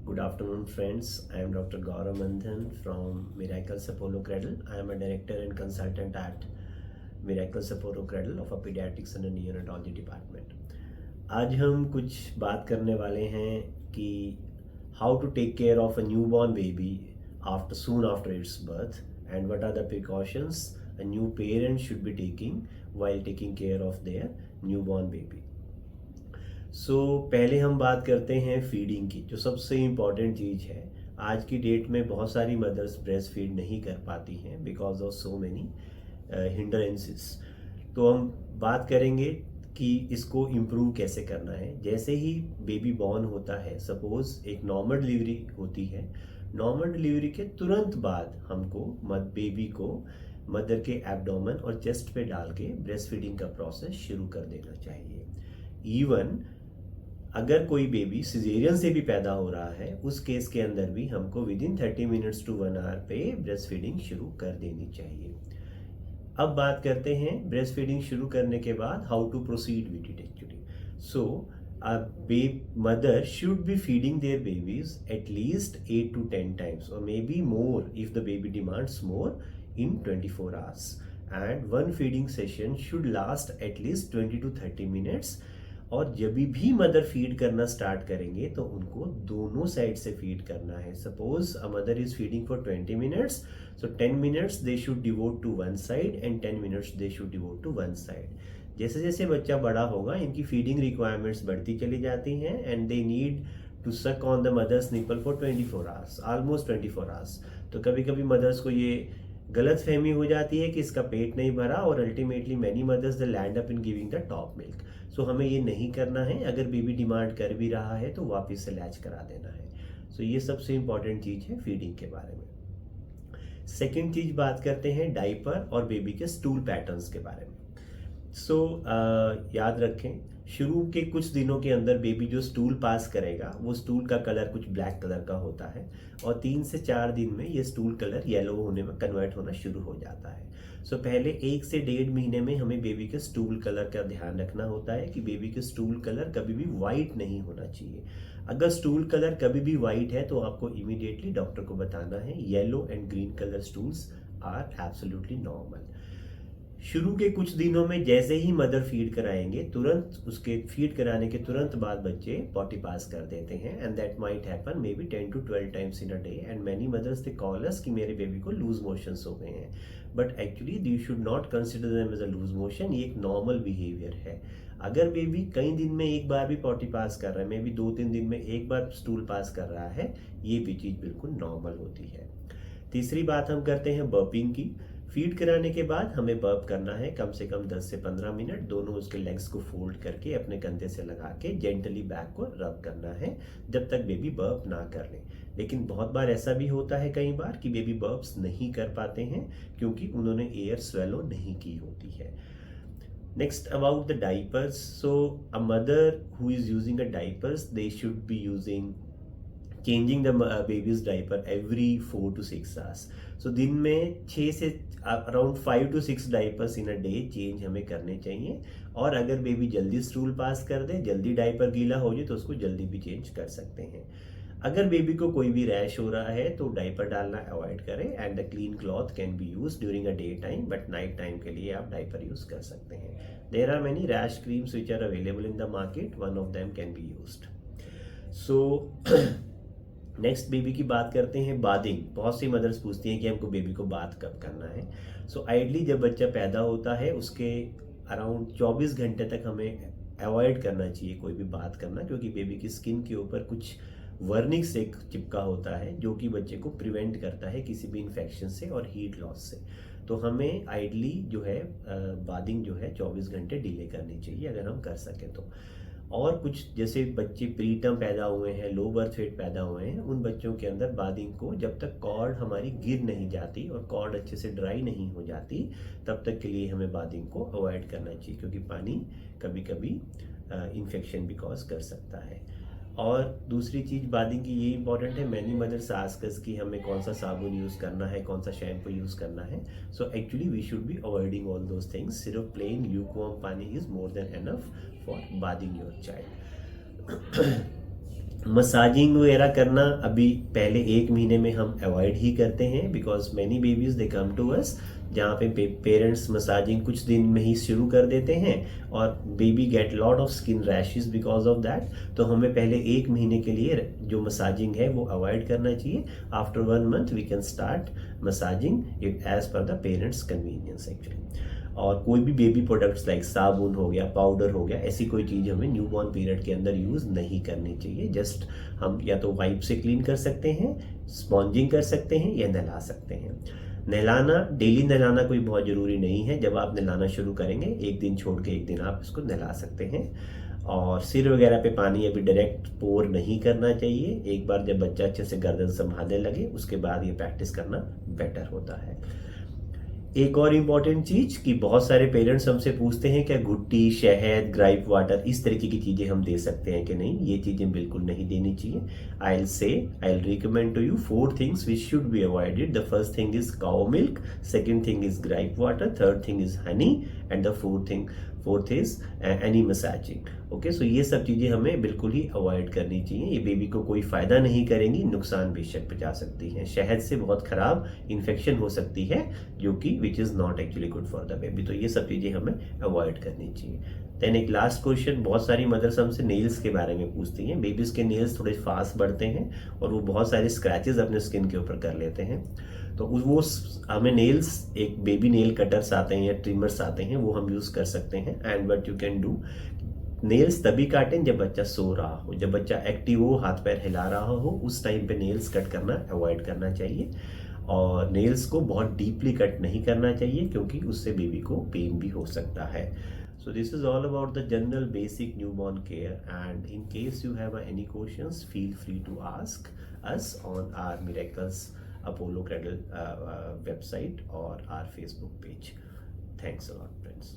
Good afternoon, friends. I am Dr. Gaurav Mandhan from Miracles Apollo Cradle. I am a director and consultant at Miracles Apollo Cradle of a pediatrics and a neonatology department. आज हम कुछ बात करने वाले हैं कि how to take care of a newborn baby soon after its birth and what are the precautions a new parent should be taking while taking care of their newborn baby. पहले हम बात करते हैं फीडिंग की, जो सबसे important चीज़ है। आज की डेट में बहुत सारी मदर्स ब्रेस्ट फीड नहीं कर पाती हैं because of so many hindrances. तो हम बात करेंगे कि इसको इम्प्रूव कैसे करना है। जैसे ही बेबी बॉर्न होता है, सपोज एक नॉर्मल डिलीवरी होती है, नॉर्मल डिलीवरी के तुरंत बाद हमको बेबी को मदर के एब्डोमेन और चेस्ट पे डाल के ब्रेस्ट फीडिंग का प्रोसेस शुरू कर देना चाहिए। इवन अगर कोई बेबी सिजेरियन से भी पैदा हो रहा है, उस केस के अंदर भी हमको within 30 minutes to 1 hour पे ब्रेस्ट फीडिंग शुरू कर देनी चाहिए। अब बात करते हैं ब्रेस्ट फीडिंग शुरू करने के बाद how to proceed with it actually. So mother should be feeding their babies at least 8 to 10 times or maybe more if the baby demands more in 24 hours, and one feeding session should last at least 20 to 30 minutes। और जब भी mother feed करना start करेंगे तो उनको दोनों side से feed करना है। Suppose a mother is feeding for 20 minutes, so 10 minutes they should devote to one side and 10 minutes they should devote to one side. जैसे जैसे बच्चा बड़ा होगा, इनकी फीडिंग रिक्वायरमेंट्स बढ़ती चली जाती हैं and they need to suck on the mother's nipple for 24 hours, almost 24 hours. तो कभी कभी मदर्स को ये गलत फहमी हो जाती है कि इसका पेट नहीं भरा और ultimately many mothers they land up in giving the top milk. So हमें ये नहीं करना है। अगर बेबी डिमांड कर भी रहा है तो वापस से लैच करा देना है। सो ये सबसे इंपॉर्टेंट चीज़ है फीडिंग के बारे में। सेकेंड चीज़ बात करते हैं डाइपर और बेबी के स्टूल पैटर्न्स के बारे में। याद रखें, शुरू के कुछ दिनों के अंदर बेबी जो स्टूल पास करेगा वो स्टूल का कलर कुछ ब्लैक कलर का होता है और 3 से 4 दिन में ये स्टूल कलर येलो होने में कन्वर्ट होना शुरू हो जाता है। पहले 1 से 1.5 महीने में हमें बेबी के स्टूल कलर का ध्यान रखना होता है कि बेबी के स्टूल कलर कभी भी वाइट नहीं होना चाहिए। अगर स्टूल कलर कभी भी वाइट है तो आपको इमीडिएटली डॉक्टर को बताना है। Yellow and green colour stools are absolutely normal. शुरू के कुछ दिनों में जैसे ही मदर फीड कराएंगे, तुरंत उसके फीड कराने के तुरंत बाद बच्चे पॉटी पास कर देते हैं and that might happen may be 10 to 12 times in a day and many mothers they call us कि मेरे बेबी को लूज मोशंस हो गए हैं। But actually you should not consider them as a loose motion. ये एक normal behaviour है। अगर बेबी कई दिन में एक बार भी पॉटी पास कर रहा है, मे बी 2-3 दिन में एक बार स्टूल पास कर रहा है, ये भी चीज़ बिल्कुल नॉर्मल होती है। तीसरी बात हम करते हैं बर्पिंग की। फीड कराने के बाद हमें बर्प करना है कम से कम 10 से 15 मिनट। दोनों उसके लेग्स को फोल्ड करके अपने कंधे से लगा के जेंटली बैक को रब करना है जब तक बेबी बर्प ना कर ले। लेकिन बहुत बार ऐसा भी होता है कई बार कि बेबी बर्प्स नहीं कर पाते हैं क्योंकि उन्होंने एयर स्वेलो नहीं की होती है। Next, about the diapers. So a mother who is using a diapers, they should be changing the baby's diaper every 4 to 6 hours. So दिन में 6 से around 5 to 6 diapers in a day change हमें करने चाहिए। और अगर बेबी जल्दी stool pass कर दे, जल्दी डाइपर गीला हो जाए तो उसको जल्दी भी चेंज कर सकते हैं। अगर बेबी को कोई भी रैश हो रहा है तो डाइपर डालना अवॉइड करें and the clean cloth can be use during a day time, but night time के लिए आप डाइपर यूज कर सकते हैं। There are many rash creams which are available in the market, one of them can be used. Next baby की बात करते हैं बाथिंग। बहुत सी मदर्स पूछती हैं कि हमको बेबी को बाथ कब करना है। आइडली जब बच्चा पैदा होता है उसके अराउंड 24 घंटे तक हमें अवॉइड करना चाहिए कोई भी बात करना, क्योंकि बेबी की स्किन के ऊपर कुछ वर्निक्स एक चिपका होता है जो कि बच्चे को प्रिवेंट करता है किसी भी इन्फेक्शन से और हीट लॉस से। तो हमें आइडली जो है बाथिंग जो है 24 घंटे डिले करनी चाहिए अगर हम कर सकें तो। और कुछ जैसे बच्चे प्रीटर्म पैदा हुए हैं, लो बर्थ वेट पैदा हुए हैं, उन बच्चों के अंदर बाथिंग को जब तक कॉर्ड हमारी गिर नहीं जाती और कॉर्ड अच्छे से ड्राई नहीं हो जाती तब तक के लिए हमें बाथिंग को अवॉइड करना चाहिए, क्योंकि पानी कभी कभी इन्फेक्शन भी कॉज कर सकता है। और दूसरी चीज़ बाथिंग की ये इंपॉर्टेंट है, मैनी मदर्स आस्क अस कि हमें कौन सा साबुन यूज़ करना है, कौन सा शैम्पू यूज़ करना है। Actually we should be avoiding all those things. सिर्फ plain lukewarm pani is more than enough for bathing your child. Massaging वगैरह करना अभी पहले 1 महीने में हम अवॉइड ही करते हैं, because many babies they come to us जहाँ पे पेरेंट्स मसाजिंग कुछ दिन में ही शुरू कर देते हैं और baby get lot of skin rashes because of that. तो हमें पहले 1 महीने के लिए जो मसाजिंग है वो अवॉइड करना चाहिए। After 1 month we can start massaging as per the parents convenience actually. और कोई भी बेबी प्रोडक्ट्स लाइक साबुन हो गया, पाउडर हो गया, ऐसी कोई चीज़ हमें न्यूबॉर्न पीरियड के अंदर यूज़ नहीं करनी चाहिए। जस्ट हम या तो वाइप से क्लीन कर सकते हैं, स्पॉन्जिंग कर सकते हैं या नहला सकते हैं। नहलाना, डेली नहलाना कोई बहुत ज़रूरी नहीं है। जब आप नहलाना शुरू करेंगे 1 दिन छोड़ के 1 दिन आप इसको नहला सकते हैं। और सिर वगैरह पे पानी अभी डायरेक्ट पोर नहीं करना चाहिए। एक बार जब बच्चा अच्छे से गर्दन संभालने लगे उसके बाद ये प्रैक्टिस करना बेटर होता है। एक और इम्पॉर्टेंट चीज कि बहुत सारे पेरेंट्स हमसे पूछते हैं क्या घुट्टी, शहद, ग्राइप वाटर इस तरीके की चीजें हम दे सकते हैं कि नहीं। ये चीजें बिल्कुल नहीं देनी चाहिए। I will recommend to you 4 things which should be avoided. The first thing is cow milk, second thing is gripe water, third thing is honey and the fourth is any massaging. Okay, so ये सब चीजें हमें बिल्कुल ही avoid करनी चाहिए। ये baby को कोई फायदा नहीं करेंगी, नुकसान बेशक पहुंचा सकती हैं। शहद से बहुत खराब इन्फेक्शन हो सकती है जो कि which is not actually good for the baby. तो ये सब चीजें हमें अवॉइड करनी चाहिए। देन एक लास्ट क्वेश्चन, बहुत सारी मदर्स हमसे नेल्स के बारे में पूछती हैं। बेबीज के नेल्स थोड़े फास्ट बढ़ते हैं और वो बहुत सारे स्क्रैचेस अपने स्किन के ऊपर कर लेते हैं। तो वो हमें नेल्स, एक बेबी नेल कटर्स आते हैं या ट्रिमर्स आते हैं, वो हम यूज कर सकते हैं। And what you can do, nails तभी काटें जब बच्चा सो रहा हो, जब बच्चा एक्टिव हो, हाथ पैर हिला रहा हो, उस टाइम पे नेल्स कट करना अवॉइड करना चाहिए। और नेल्स को बहुत डीपली कट नहीं करना चाहिए क्योंकि उससे बेबी को पेन भी हो सकता है। So this is all about the general basic newborn care, and in case you have any questions, feel free to ask us on our Miracles Apollo Cradle website or our Facebook page. Thanks a lot, friends.